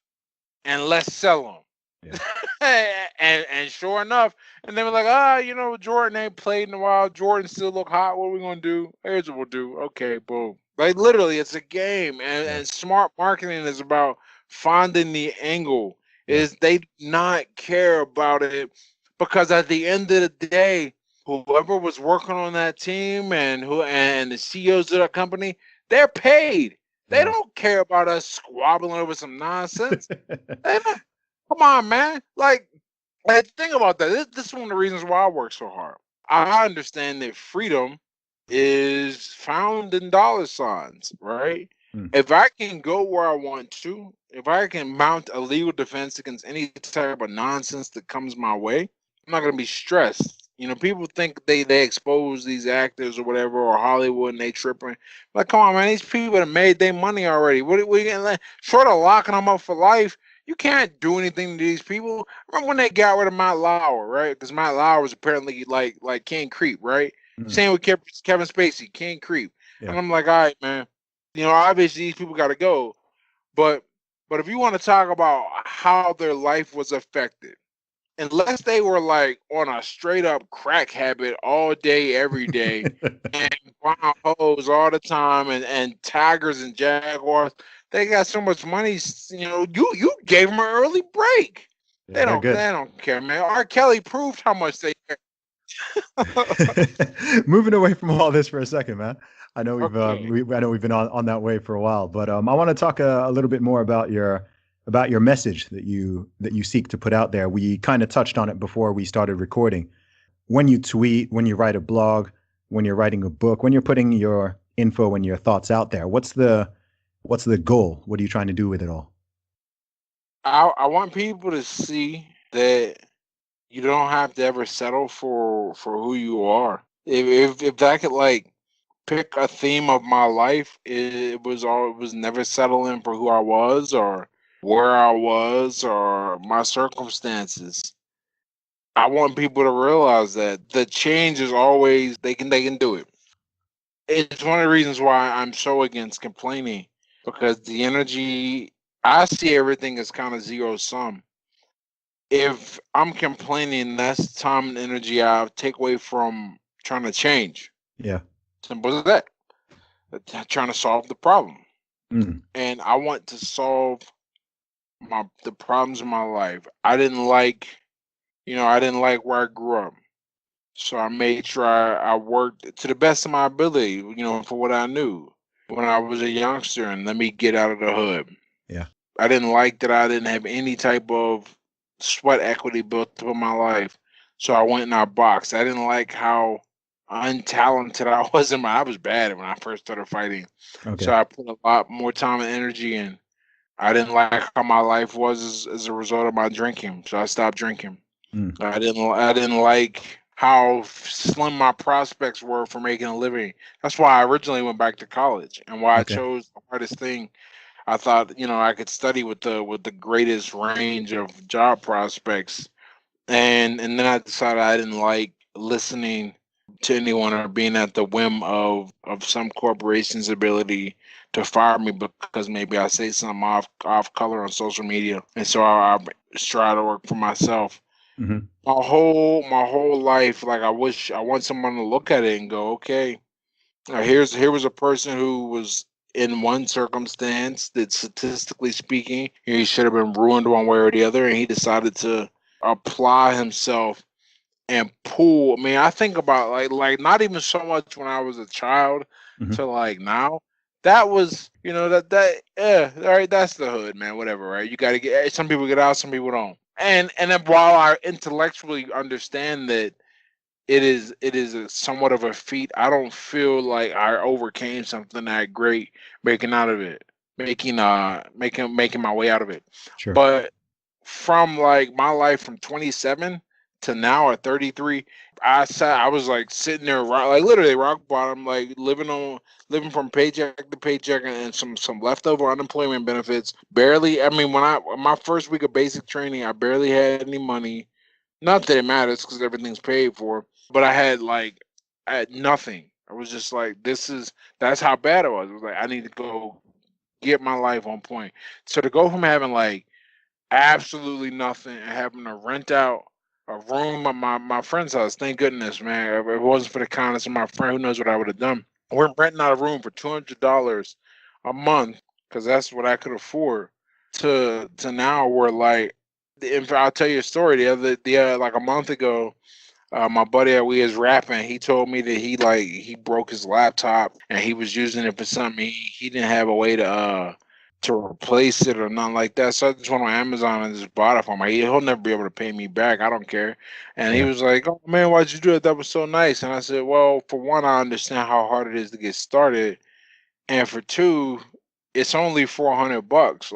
and let's sell them. Yeah. and sure enough, and they were like, Jordan ain't played in a while. Jordan still look hot. What are we gonna do? Here's what we'll do. Okay, boom. Like literally, it's a game, and smart marketing is about finding the angle. Is they do not care about it, because at the end of the day, whoever was working on that team and the CEOs of that company, they're paid. They don't care about us squabbling over some nonsense. They don't. Come on, man. Like think about that. This is one of the reasons why I work so hard. I understand that freedom is found in dollar signs, right? If I can go where I want to, if I can mount a legal defense against any type of nonsense that comes my way, I'm not going to be stressed. You know, people think they expose these actors or whatever or Hollywood and they tripping. Like, come on, man, these people have made their money already. What are we getting? Like, short of locking them up for life, you can't do anything to these people. Remember when they got rid of Matt Lauer, right? Because Matt Lauer was apparently like King Creep, right? Mm, Same with Kevin Spacey, King Creep. yeah. And I'm like, all right, man. You know, obviously these people got to go, but if you want to talk about how their life was affected, unless they were like on a straight up crack habit all day, every day, and brown hoes all the time, and tigers and jaguars, they got so much money. You know, you gave them an early break. Yeah, they're good. They don't care, man. R. Kelly proved how much they care. Moving away from all this for a second, man. I know Okay. I know we've been on that way for a while, but I want to talk a little bit more about your message that you seek to put out there. We kind of touched on it before we started recording. When you tweet, when you write a blog, when you're writing a book, when you're putting your info and your thoughts out there, what's the goal? What are you trying to do with it all? I want people to see that you don't have to ever settle for who you are. If I could like pick a theme of my life, it was never settling for who I was or where I was or my circumstances. I want people to realize that the change is always they can do it. It's one of the reasons why I'm so against complaining, because the energy, I see everything as kind of zero sum. If I'm complaining, that's time and energy I take away from trying to change. Yeah. Simple as that. Trying to solve the problem. Mm, And I want to solve the problems in my life. I didn't like where I grew up. So I made sure I worked to the best of my ability, for what I knew when I was a youngster, and let me get out of the hood. yeah. I didn't like that I didn't have any type of sweat equity built up in my life. So I went and I boxed. I didn't like how untalented I was I was bad when I first started fighting. So Okay. I put a lot more time and energy in. I didn't like how my life was as a result of my drinking. So I stopped drinking. Mm, I didn't like how slim my prospects were for making a living. That's why I originally went back to college and why I okay. chose the hardest thing. I thought, I could study with the greatest range of job prospects. And then I decided I didn't like listening to anyone or being at the whim of some corporation's ability to fire me because maybe I say something off color on social media. And so I try to work for myself. Hmm. My whole life, like I want someone to look at it and go, okay, here was a person who was in one circumstance that, statistically speaking, he should have been ruined one way or the other, and he decided to apply himself and pull. I mean, I think about like not even so much when I was a child Hmm. to like now. That was, that yeah, all right, that's the hood, man. Whatever, right? You got to get. Some people get out, some people don't. And then while I intellectually understand that it is somewhat of a feat, I don't feel like I overcame something that great making out of it, making my way out of it. Sure. But from like my life from 27 to now at 33, I was like sitting there like literally rock bottom, like living from paycheck to paycheck and some leftover unemployment benefits. Barely, I mean, when my first week of basic training, I barely had any money. Not that it matters because everything's paid for, but I had nothing. I was just like, that's how bad it was. I was like, I need to go get my life on point. So to go from having like absolutely nothing and having to rent out a room at my friend's house, thank goodness, man. If it wasn't for the kindness of my friend, who knows what I would have done. We're renting out a room for $200 a month because that's what I could afford. To now, we're like, I'll tell you a story. Like a month ago, my buddy that we was rapping, he told me that he broke his laptop and he was using it for something. He didn't have a way to replace it or nothing like that. So I just went on Amazon and just bought it for him. He'll never be able to pay me back. I don't care. And he Yeah. was like, "Oh man, why'd you do it? That was so nice." And I said, "Well, for one, I understand how hard it is to get started, and for two, it's only $400.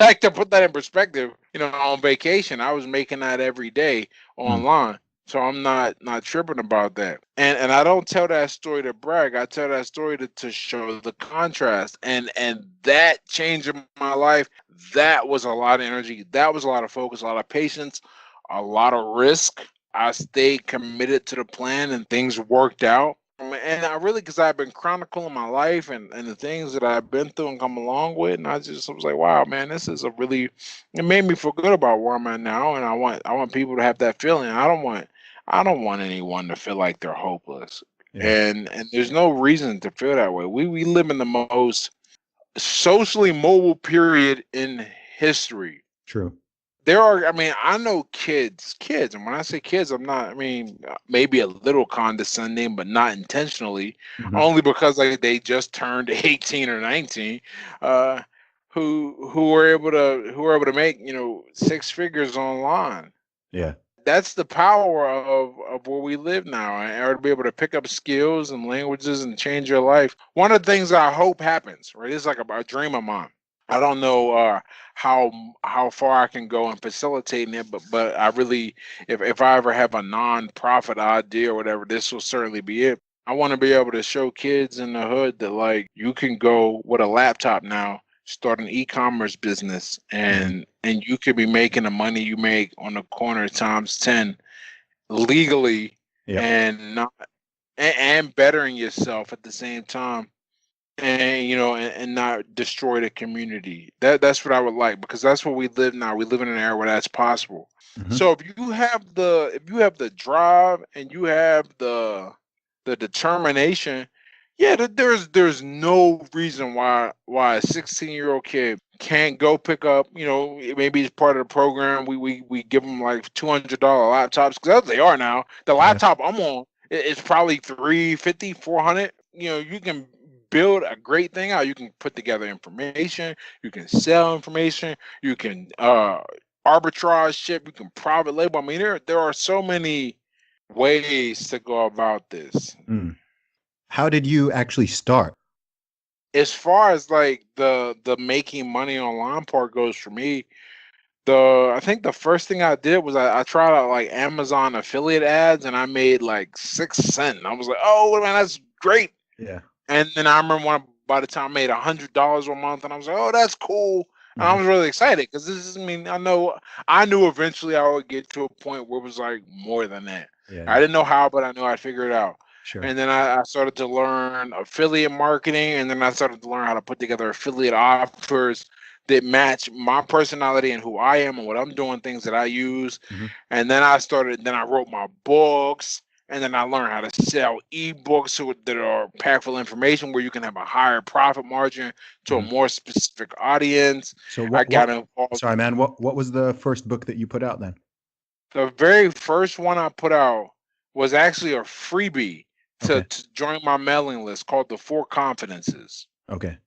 Like to put that in perspective, on vacation, I was making that every day Mm, online. So I'm not tripping about that. And I don't tell that story to brag. I tell that story to show the contrast. And that change in my life, that was a lot of energy. That was a lot of focus, a lot of patience, a lot of risk. I stayed committed to the plan and things worked out. And I really, because I've been chronicling my life and the things that I've been through and come along with, and I was like, wow, man, this is a really, it made me feel good about where I'm at now, and I want people to have that feeling. I don't want anyone to feel like they're hopeless, Yeah. and there's no reason to feel that way. We live in the most socially mobile period in history. True. There are, I mean, I know kids, and when I say kids, I'm not, I mean, maybe a little condescending, but not intentionally, Hmm. only because like they just turned 18 or 19, uh, who were able to make, six figures online. Yeah. That's the power of where we live now, or to be able to pick up skills and languages and change your life. One of the things that I hope happens, right? It's like a dream of mine. I don't know how far I can go in facilitating it, but I really, if I ever have a non-profit idea or whatever, this will certainly be it. I want to be able to show kids in the hood that like you can go with a laptop now, start an e-commerce business, Hmm. and you could be making the money you make on the corner times 10 legally, Yep. and not and bettering yourself at the same time, and and not destroy the community. That's what I would like, because that's where we live now. We live in an era where that's possible. Hmm. So if you have the drive and you have the determination, yeah, there's no reason why a 16-year-old kid can't go pick up, maybe it's part of the program. We give them like $200 laptops, because that's what they are now. The Yeah. laptop I'm on is probably 350, 400. You can build a great thing out. You can put together information, you can sell information, you can arbitrage ship, you can private label. I mean, there are so many ways to go about this. Mm. How did you actually start? As far as like the making money online part goes for me, I think the first thing I did was I tried out like Amazon affiliate ads, and I made like 6 cents. I was like, oh man, that's great. Yeah. And then I remember by the time I made $100 a month, and I was like, oh, that's cool. And I Hmm. was really excited, because this is, I mean, I knew eventually I would get to a point where it was like more than that. Yeah. I Yeah. didn't know how, but I knew I'd figure it out. Sure. And then I started to learn affiliate marketing, and then I started to learn how to put together affiliate offers that match my personality and who I am and what I'm doing, things that I use. Hmm. And then I wrote my books, and then I learned how to sell ebooks that are packed full of information, where you can have a higher profit margin to a Hmm. more specific audience. So I what? got What? involved. Sorry, man. What was the first book that you put out then? The very first one I put out was actually a freebie to, Okay. to join my mailing list, called The Four Confidences. Okay.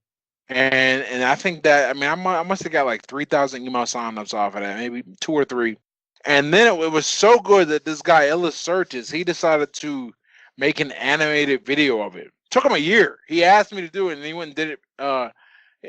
And I think that, I mean, I must have got like 3,000 email signups off of that, maybe two or three. And then it was so good that this guy Ellis Surtis, he decided to make an animated video of it. Took him a year. He asked me to do it, and he went and did it.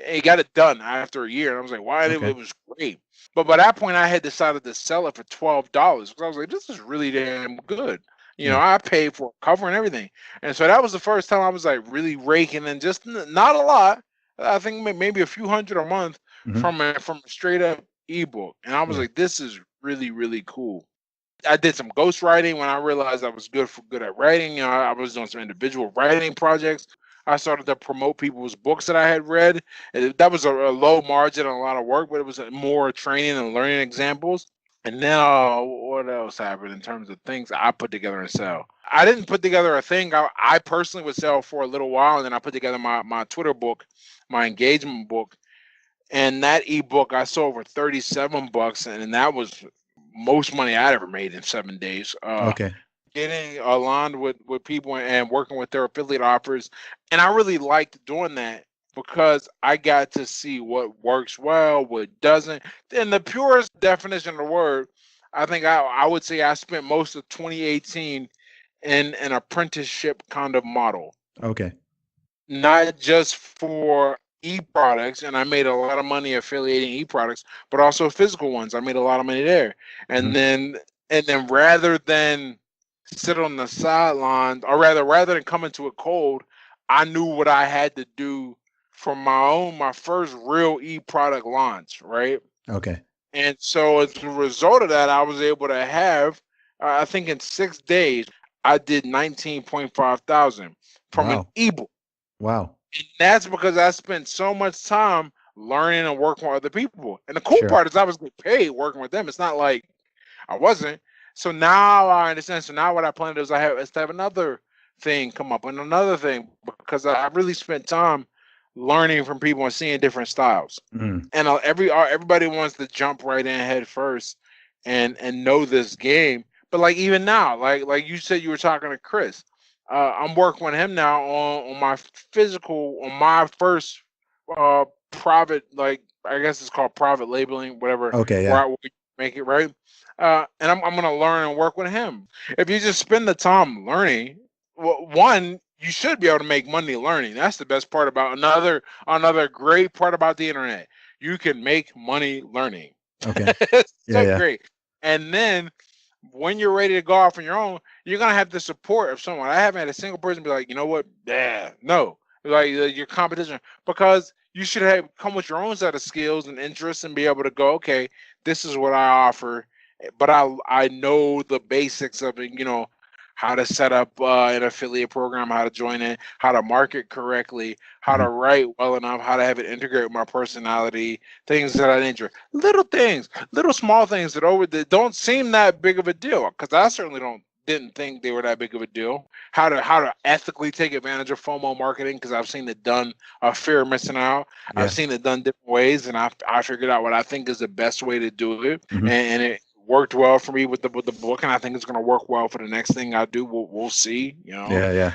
He got it done after a year. And I was like, why? Okay. It was great. But by that point, I had decided to sell it for $12, because I was like, this is really damn good. Yeah. I paid for a cover and everything. And so that was the first time I was like really raking in, just not a lot. I think maybe a few hundred a month Hmm. from a straight up ebook. And I was Yeah. like, this is really, really cool. I did some ghostwriting when I realized I was good at writing. I was doing some individual writing projects. I started to promote people's books that I had read. That was a low margin and a lot of work, but it was more training and learning examples. And then what else happened in terms of things I put together and sell? I didn't put together a thing. I personally would sell for a little while, and then I put together my Twitter book, my engagement book, and that ebook I sold for $37, and that was most money I'd ever made in 7 days. Okay. Getting aligned with people and working with their affiliate offers, and I really liked doing that, because I got to see what works well, what doesn't. In the purest definition of the word, I think I would say I spent most of 2018 in an apprenticeship kind of model, Okay. not just for e-products, and I made a lot of money affiliating e-products, but also physical ones. I made a lot of money there. Hmm. And then rather than sit on the sidelines, or rather than coming to it cold, I knew what I had to do for my first real e-product launch, right? Okay. And so as a result of that, I was able to have, I think in 6 days, I did 19.5 thousand from an Wow. ebook. Wow. And that's because I spent so much time learning and working with other people. And the cool Sure. part is I was getting paid working with them. It's not like I wasn't. So now I understand. So now what I plan to do is to have another thing come up and another thing, because I really spent time learning from people and seeing different styles. Mm. And everybody wants to jump right in head first and know this game. But like even now, like you said, you were talking to Chris. I'm working with him now on my first private, like I guess it's called private labeling, whatever, Okay. where Yeah. I make it right. And I'm gonna learn and work with him. If you just spend the time learning, well, one, you should be able to make money learning. That's the best part about another great part about the internet. You can make money learning. Okay. It's Yeah. so Yeah. great. And then when you're ready to go off on your own, you're gonna have the support of someone. I haven't had a single person be like, you know what? Yeah, no. Like your competition, because you should have come with your own set of skills and interests and be able to go, okay, this is what I offer, but I know the basics of it, how to set up an affiliate program, how to join it, how to market correctly, how to Mhm. write well enough, how to have it integrate with my personality, things that I nature. Little things, little small things that don't seem that big of a deal, because I certainly didn't think they were that big of a deal. How to ethically take advantage of FOMO marketing, because I've seen it done, fear of missing out. I've Yeah. seen it done different ways, and I figured out what I think is the best way to do it, Hmm. and it worked well for me with the book, and I think it's going to work well for the next thing I do. We'll see, Yeah. Yeah.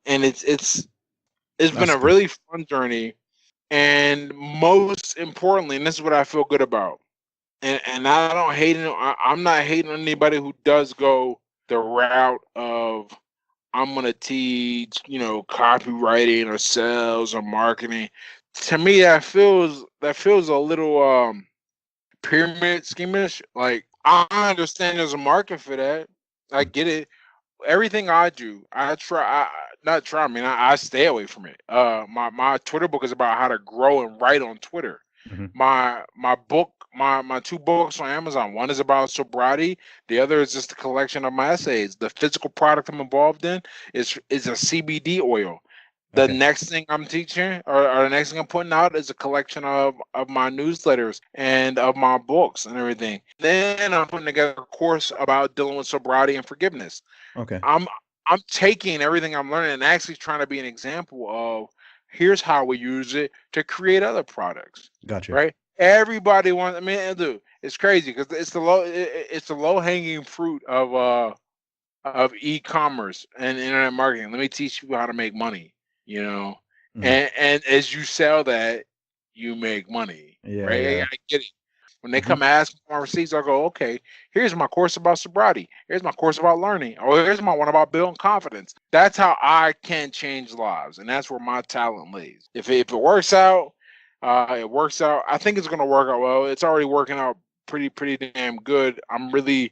and it's been That's a good. really fun journey, and most importantly, and this is what I feel good about, and I don't hate it. I'm not hating on anybody who does go the route of I'm gonna teach, copywriting or sales or marketing. To me, that feels a little pyramid schemish. Like I understand there's a market for that. I Mm. get it. Everything I do, I try. Not try. I mean, I stay away from it. My Twitter book is about how to grow and write on Twitter. Mhm. My book, my two books on Amazon. One is about sobriety. The other is just a collection of my essays. The physical product I'm involved in is a CBD oil. The Okay. next thing I'm teaching, or the next thing I'm putting out, is a collection of my newsletters and of my books and everything. Then I'm putting together a course about dealing with sobriety and forgiveness. Okay. I'm I'm taking everything I'm learning and actually trying to be an example of here's how we use it to create other products, Gotcha. right? Everybody wants. I mean, and dude, it's crazy because it's the low hanging fruit of e-commerce and internet marketing. Let me teach you how to make money, you know, Mhm. and as you sell that, you make money, Yeah. right? Yeah. I get it. When they Hmm. come ask for my receipts, I'll go, okay, here's my course about sobriety. Here's my course about learning. Or here's my one about building confidence. That's how I can change lives. And that's where my talent lays. If it works out, it works out. I think it's going to work out well. It's already working out pretty damn good. I'm really,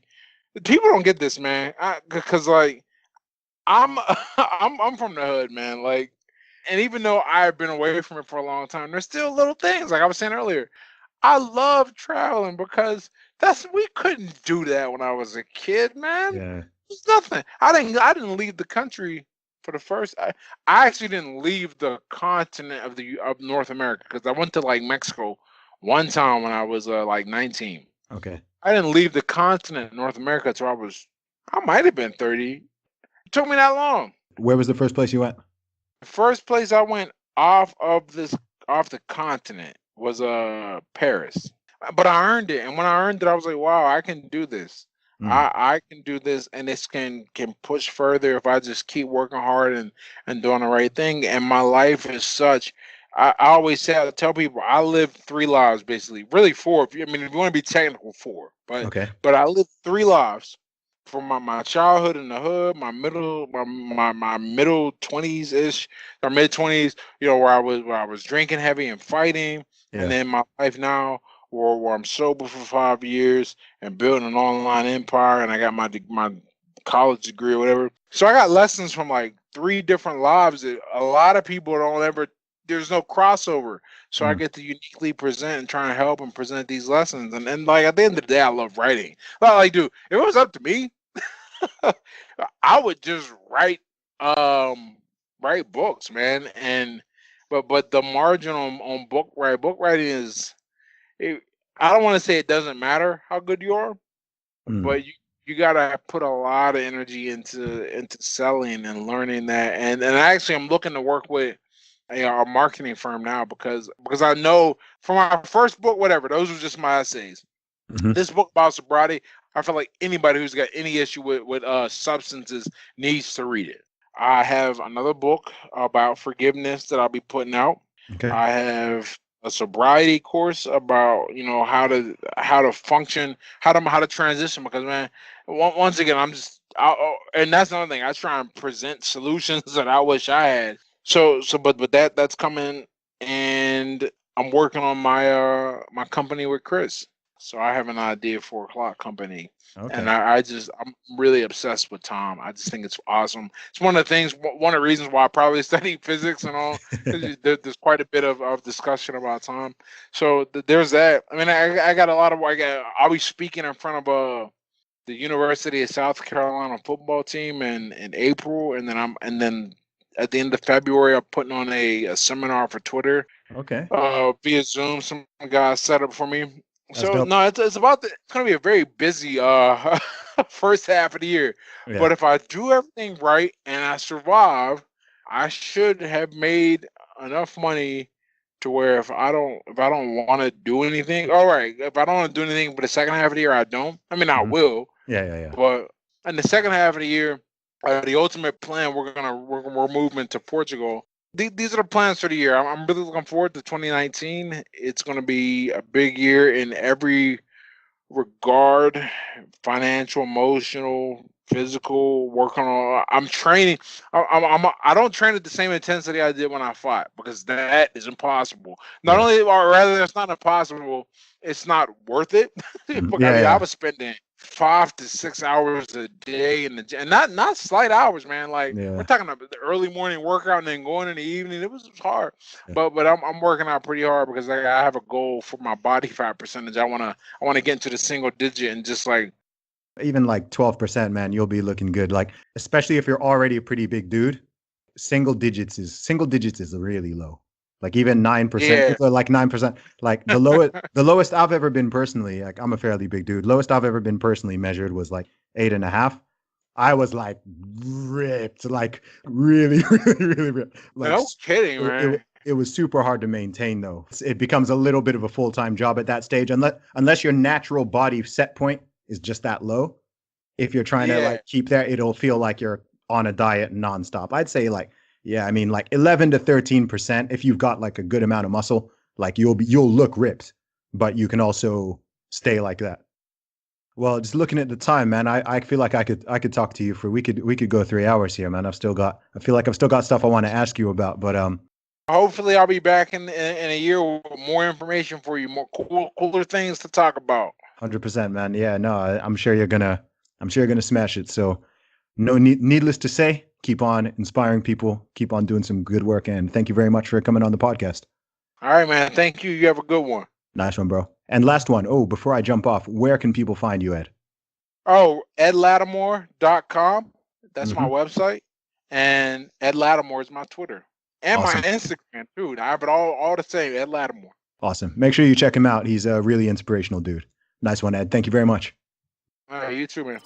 people don't get this, man. Because like, I'm, I'm from the hood, man. Like, and even though I've been away from it for a long time, there's still little things. Like I was saying earlier, I love traveling because we couldn't do that when I was a kid, man. Yeah. There's nothing. I didn't leave the country for the first. I actually didn't leave the continent of North America because I went to like Mexico one time when I was like 19. Okay. I didn't leave the continent of North America until I might have been 30. It took me that long. Where was the first place you went? The first place I went off the continent was Paris. But I earned it, and when I earned it, I was like, wow, I can do this. Mm. I can do this, and this can push further if I just keep working hard and doing the right thing. And my life is such. I always say, I tell people I live three lives basically, really four. If you want to be technical, four. But Okay. but I live three lives from my childhood in the hood, my middle 20s ish or mid 20s, where I was drinking heavy and fighting, and Yeah. then my life now where I'm sober for 5 years and building an online empire, and I got my college degree or whatever. So I got lessons from like 3 different lives that a lot of people don't ever. There's no crossover, so I Mm. get to uniquely present and try and help and present these lessons. And like at the end of the day, I love writing. Like, dude, if it was up to me, I would just write books, man. And but the margin on book writing is, it, I don't want to say it doesn't matter how good you are, Mm. but you gotta put a lot of energy into selling and learning that. And actually, I'm looking to work with a marketing firm now because I know from my first book, whatever, those were just my essays. Mhm. This book about sobriety, I feel like anybody who's got any issue with substances needs to read it. I have another book about forgiveness that I'll be putting out. Okay. I have a sobriety course about how to function, how to transition. Because man, once again, and that's another thing. I try and present solutions that I wish I had. But that's coming, and I'm working on my company with Chris. So I have an idea for a clock company, Okay. and I'm really obsessed with Tom. I just think it's awesome. It's one of the things, one of the reasons why I probably study physics and all. There's quite a bit of discussion about Tom. So there's that. I mean, I got a lot of. I'll be speaking in front of the University of South Carolina football team in April, and then at the end of February, I'm putting on a seminar for Twitter Okay. via Zoom. Some guys set up for me. That's So dope. no, it's gonna be a very busy first half of the year. Yeah. But if I do everything right and I survive, I should have made enough money to where if I don't want to do anything, all right. If I don't want to do anything, but the second half of the year I don't. I mean, I Mhm. will. Yeah. Yeah. Yeah. But in the second half of the year, the ultimate plan, we're moving to Portugal. These are the plans for the year. I'm really looking forward to 2019. It's going to be a big year in every regard: financial, emotional, physical. Working on. I'm training. I don't train at the same intensity I did when I fought because that is impossible. Not Yeah. only, or rather, it's not impossible. It's not worth it. Mhm. Because I Yeah. mean, I Yeah. was spending 5 to 6 hours a day in the gym, and not slight hours, man. Like we're Yeah. talking about the early morning workout and then going in the evening. It was hard, Yeah. but I'm working out pretty hard because I have a goal for my body fat percentage. I wanna get into the single digit and just like Even like 12%, man, you'll be looking good. Like, especially if you're already a pretty big dude, single digits is really low. Like even 9%, yeah. people are like 9%. Like the lowest I've ever been personally, like I'm a fairly big dude. Lowest I've ever been personally measured was like 8.5. I was like ripped, like really, really ripped. Like No kidding, it, man. it was super hard to maintain though. It becomes a little bit of a full-time job at that stage, unless your natural body set point is just that low. If you're trying to Yeah. like keep that, it'll feel like you're on a diet nonstop. I'd say like, yeah, I mean like 11 to 13%. If you've got like a good amount of muscle, like you'll look ripped, but you can also stay like that. Well, just looking at the time, man, I feel like I could talk to you for we could go 3 hours here, man. I feel like I've still got stuff I want to ask you about, but Hopefully, I'll be back in a year with more information for you, more cooler things to talk about. 100%, man. Yeah, no, I'm sure you're gonna smash it. So, no needless to say, keep on inspiring people, keep on doing some good work, and thank you very much for coming on the podcast. All right, man. Thank you. You have a good one. Nice one, bro. And last one. Oh, before I jump off, where can people find you at? Oh, edlatimore.com. That's my Hmm. website. And Ed Latimore is my Twitter. And my Awesome, Instagram, too. I have it all the same, Ed Latimore. awesome. Make sure you check him out. He's a really inspirational dude. Nice one, Ed. Thank you very much. All right, you too, man.